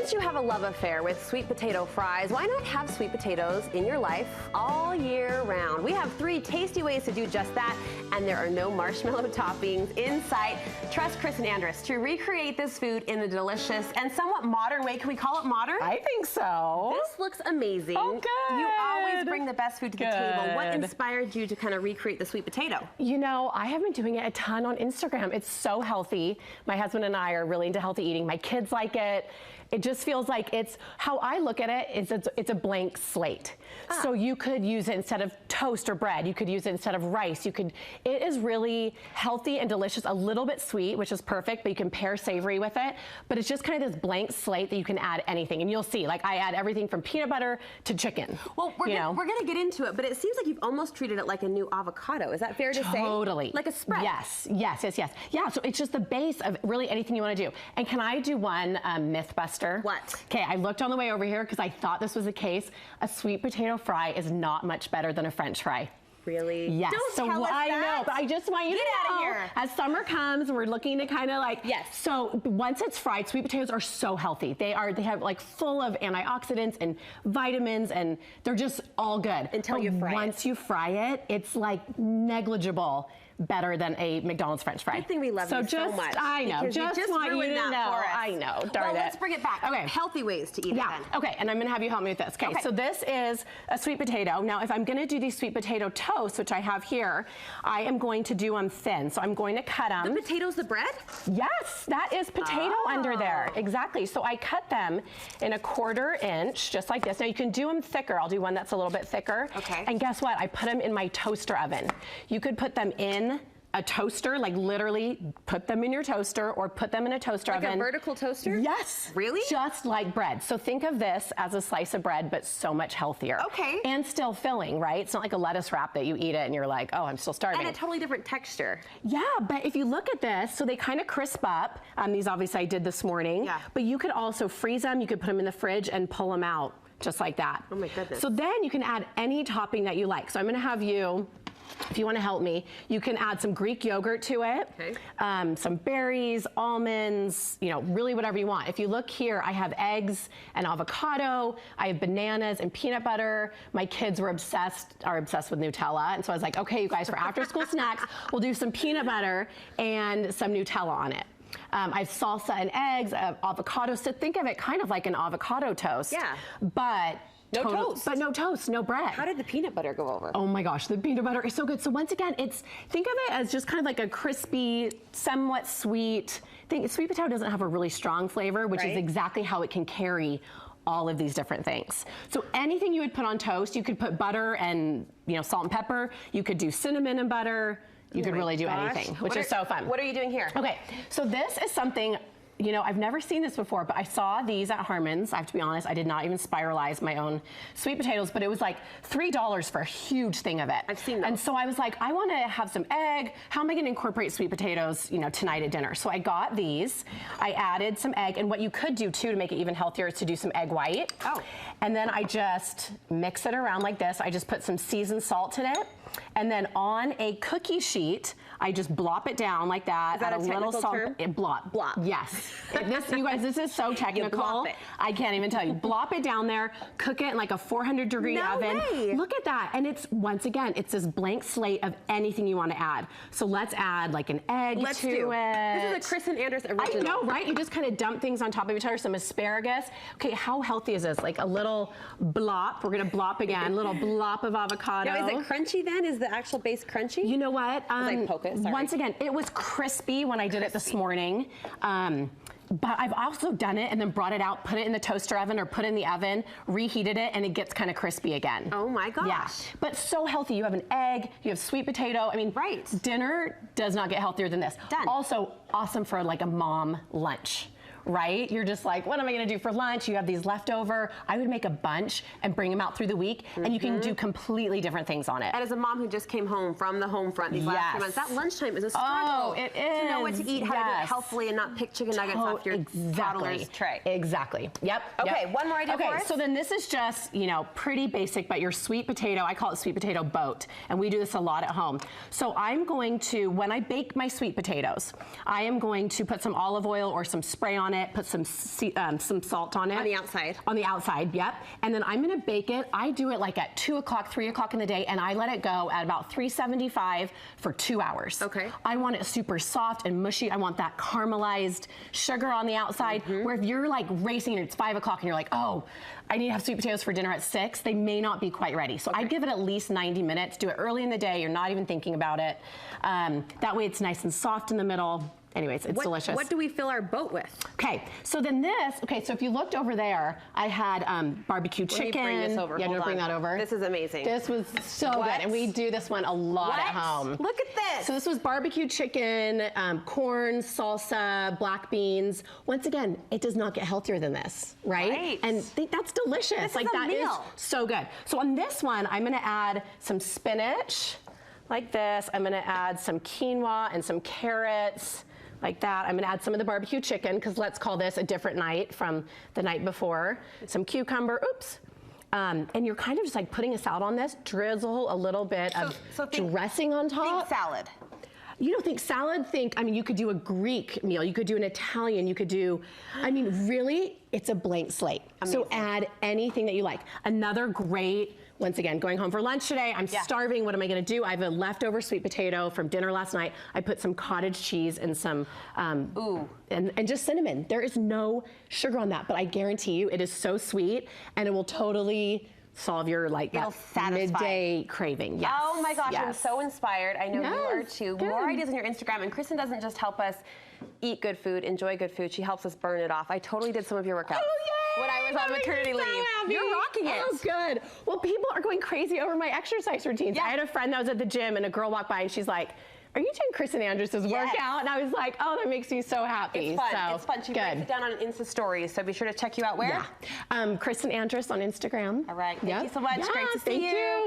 Since you have a love affair with sweet potato fries, why not have sweet potatoes in your life all year round? We have 3 tasty ways to do just that, and there are no marshmallow toppings in sight. Trust Kristin Andrus to recreate this food in a delicious and somewhat modern way. Can we call it modern? I think so. This looks amazing. Oh, good. You always bring the best food to the table. What inspired you to kind of recreate the sweet potato? You know, I have been doing it a ton on Instagram. It's so healthy. My husband and I are really into healthy eating. My kids like it. It just feels like it's, how I look at it is it's a blank slate. So you could use it instead of toast or bread. You could use it instead of rice. It is really healthy and delicious, a little bit sweet, which is perfect, but you can pair savory with it. But it's just kind of this blank slate that you can add anything. And you'll see, like I add everything from peanut butter to chicken. Well, we're gonna get into it, but it seems like you've almost treated it like a new avocado. Is that fair to say? Totally. Like a spread? Yes. Yeah, so it's just the base of really anything you want to do. And can I do one myth buster? What? Okay, I looked on the way over here because I thought this was the case. A sweet potato fry is not much better than a French fry. Really? Yes. Don't tell us I that. know, but I just want you to Get out know, of here. as summer comes, we're looking to kind of like, yes. So once it's fried, sweet potatoes are so healthy. They have like full of antioxidants and vitamins, and they're just all good. Until you fry it. Once you fry it, it's like negligible better than a McDonald's French fry. Good thing we love you so much. I know. Just want you to know. I know. Darn it. Well, let's bring it back. Okay. Healthy ways to eat it then. Okay, and I'm gonna have you help me with this. Okay, so this is a sweet potato. Now, if I'm gonna do these sweet potato toasts, which I have here, I am going to do them thin. So I'm going to cut them. The potato's the bread? Yes, that is potato under there. Exactly. So I cut them in a 1/4 inch, just like this. Now you can do them thicker. I'll do one that's a little bit thicker. Okay. And guess what? I put them in my toaster oven. You could put them in a toaster, like literally put them in your toaster or put them in a toaster oven. Like a vertical toaster? Yes. Really? Just like bread. So think of this as a slice of bread, but so much healthier. Okay. And still filling, right? It's not like a lettuce wrap that you eat it and you're like, oh, I'm still starving. And a totally different texture. Yeah, but if you look at this, so they kind of crisp up. These obviously I did this morning. Yeah. But you could also freeze them. You could put them in the fridge and pull them out just like that. Oh my goodness. So then you can add any topping that you like. So I'm gonna have you, if you want to help me, you can add some Greek yogurt to it, some berries, almonds, you know, really whatever you want. If you look here, I have eggs and avocado, I have bananas and peanut butter. My kids are obsessed with Nutella, and so I was like, okay, you guys, for after school snacks, we'll do some peanut butter and some Nutella on it. I have salsa and eggs, avocado, so think of it kind of like an avocado toast. Yeah. But no toast. But no toast, no bread. How did the peanut butter go over? Oh my gosh, the peanut butter is so good. So once again, think of it as just kind of like a crispy, somewhat sweet thing. Sweet potato doesn't have a really strong flavor, which is exactly how it can carry all of these different things. So anything you would put on toast, you could put butter and salt and pepper. You could do cinnamon and butter. You could really do anything, which is so fun. What are you doing here? Okay, so this is something, I've never seen this before, but I saw these at Harmon's. I have to be honest, I did not even spiralize my own sweet potatoes, but it was like $3 for a huge thing of it. I've seen those. And so I was like, I want to have some egg. How am I going to incorporate sweet potatoes, tonight at dinner? So I got these. I added some egg, and what you could do too to make it even healthier is to do some egg white. Oh. And then I just mix it around like this. I just put some seasoned salt in it. And then on a cookie sheet, I just blop it down like that. Is that add a little salt. term? Blop. Blop. Yes. You guys, this is so technical. You blop it. I can't even tell you. Blop it down there, cook it in like a 400-degree oven. Way. Look at that. And once again, it's this blank slate of anything you want to add. So let's add like an egg to it. This is a Kristin Andrus original. I know, right? You just kind of dump things on top of each other, some asparagus. Okay, how healthy is this? Like a little blop. We're going to blop again. Little blop of avocado. Now, is it crunchy then? Is the actual base crunchy? You know what? Like poke it, sorry. Once again, it was crispy when I did it this morning. But I've also done it and then brought it out, put it in the toaster oven or put it in the oven, reheated it, and it gets kind of crispy again. Oh my gosh. Yeah, but so healthy. You have an egg, you have sweet potato. I mean, dinner does not get healthier than this. Done. Also awesome for like a mom lunch. Right? You're just like, what am I going to do for lunch? You have these leftover. I would make a bunch and bring them out through the week, and you can do completely different things on it. And as a mom who just came home from the home front these last few months, that lunchtime is a struggle. Oh, it is. To know what to eat, how to do it healthfully, and not pick chicken nuggets off your toddler's tray. Exactly. Yep. Okay, one more idea for us? So then this is just, pretty basic, but your sweet potato, I call it sweet potato boat, and we do this a lot at home. So I'm going to, when I bake my sweet potatoes, I am going to put some olive oil or some spray on on it, put some salt on it. On the outside. On the outside, yep. And then I'm gonna bake it. I do it like at 2 o'clock, 3 o'clock in the day, and I let it go at about 375 for 2 hours. Okay. I want it super soft and mushy. I want that caramelized sugar on the outside, where if you're like racing and it's 5 o'clock and you're like, oh, I need to have sweet potatoes for dinner at 6, they may not be quite ready. So I'd give it at least 90 minutes. Do it early in the day. You're not even thinking about it. That way it's nice and soft in the middle. Anyways, it's delicious. What do we fill our boat with? Okay, so then this, so if you looked over there, I had barbecue chicken. Let me bring this over. Yeah, you want to bring that over? This is amazing. This was so good, and we do this one a lot at home. Look at this. So this was barbecue chicken, corn, salsa, black beans. Once again, it does not get healthier than this, right? And that's delicious. This like is a that meal. is so good. So on this one, I'm gonna add some spinach, like this. I'm gonna add some quinoa and some carrots, like that. I'm gonna add some of the barbecue chicken, because let's call this a different night from the night before. Some cucumber, and you're kind of just like putting a salad on this, drizzle a little bit of dressing on top. Think salad. You don't think salad, you could do a Greek meal, you could do an Italian, you could do, really, it's a blank slate. Amazing. So add anything that you like. Another great, once again, going home for lunch today, I'm starving, what am I gonna do? I have a leftover sweet potato from dinner last night. I put some cottage cheese and some, and just cinnamon. There is no sugar on that, but I guarantee you it is so sweet, and it will totally solve your midday craving. Yes. Oh my gosh, I'm so inspired. I know you are too. Good. More ideas on your Instagram. And Kristin doesn't just help us eat good food, enjoy good food. She helps us burn it off. I totally did some of your workouts when I was on maternity leave. You're rocking it. Oh, good. Well, people are going crazy over my exercise routines. I had a friend that was at the gym, and a girl walked by, and she's like, are you doing Kristin Andrus' workout? And I was like, oh, that makes me so happy. It's fun. So, it's fun. She breaks it down on Insta stories, so be sure to check you out where? Kristin Andrus on Instagram. All right. Thank you so much. Great to see you. Thank you.